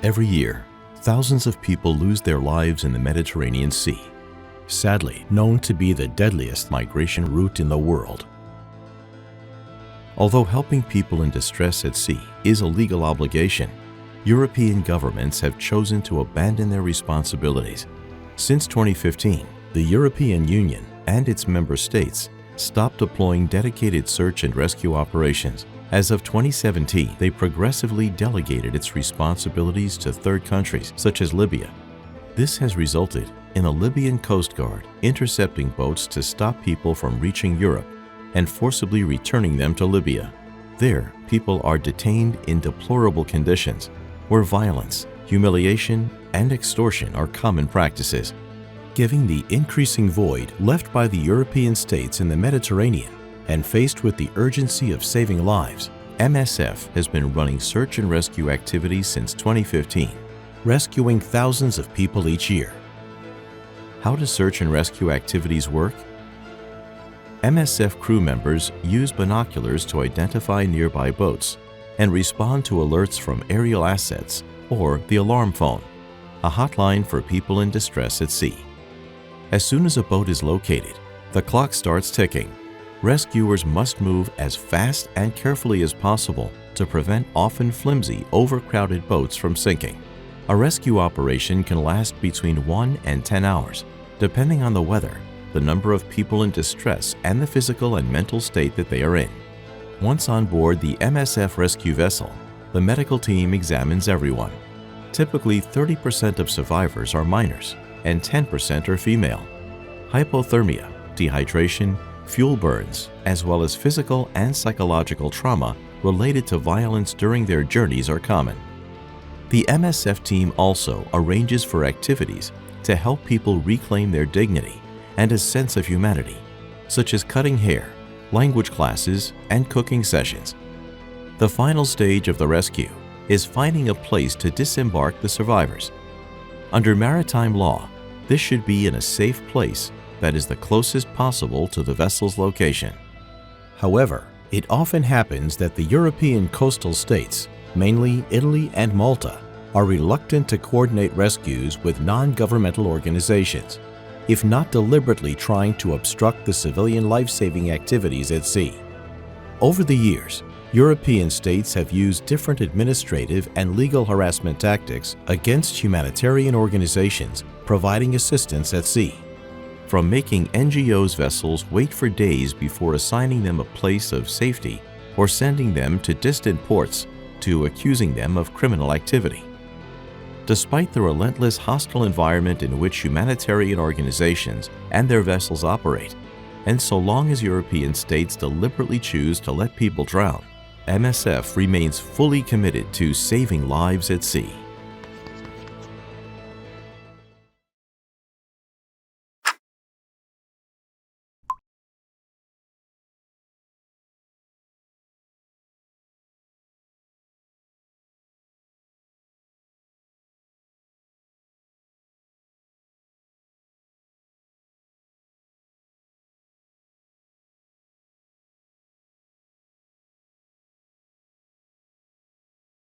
Every year, thousands of people lose their lives in the Mediterranean Sea, sadly known to be the deadliest migration route in the world. Although helping people in distress at sea is a legal obligation, European governments have chosen to abandon their responsibilities. Since 2015, the European Union and its member states stopped deploying dedicated search and rescue operations. As of 2017, they progressively delegated its responsibilities to third countries, such as Libya. This has resulted in a Libyan Coast Guard intercepting boats to stop people from reaching Europe and forcibly returning them to Libya. There, people are detained in deplorable conditions, where violence, humiliation, and extortion are common practices. Given the increasing void left by the European states in the Mediterranean, and faced with the urgency of saving lives, MSF has been running search and rescue activities since 2015, rescuing thousands of people each year. How do search and rescue activities work? MSF crew members use binoculars to identify nearby boats and respond to alerts from aerial assets or the alarm phone, a hotline for people in distress at sea. As soon as a boat is located, the clock starts ticking. Rescuers must move as fast and carefully as possible to prevent often flimsy, overcrowded boats from sinking. A rescue operation can last between 1 and 10 hours, depending on the weather, the number of people in distress, and the physical and mental state that they are in. Once on board the MSF rescue vessel, the medical team examines everyone. Typically, 30% of survivors are minors and 10% are female. Hypothermia, dehydration, fuel burns, as well as physical and psychological trauma related to violence during their journeys are common. The MSF team also arranges for activities to help people reclaim their dignity and a sense of humanity, such as cutting hair, language classes, and cooking sessions. The final stage of the rescue is finding a place to disembark the survivors. Under maritime law, this should be in a safe place that is the closest possible to the vessel's location. However, it often happens that the European coastal states, mainly Italy and Malta, are reluctant to coordinate rescues with non-governmental organizations, if not deliberately trying to obstruct the civilian life-saving activities at sea. Over the years, European states have used different administrative and legal harassment tactics against humanitarian organizations providing assistance at sea. From making NGOs' vessels wait for days before assigning them a place of safety or sending them to distant ports to accusing them of criminal activity. Despite the relentless hostile environment in which humanitarian organizations and their vessels operate, and so long as European states deliberately choose to let people drown, MSF remains fully committed to saving lives at sea.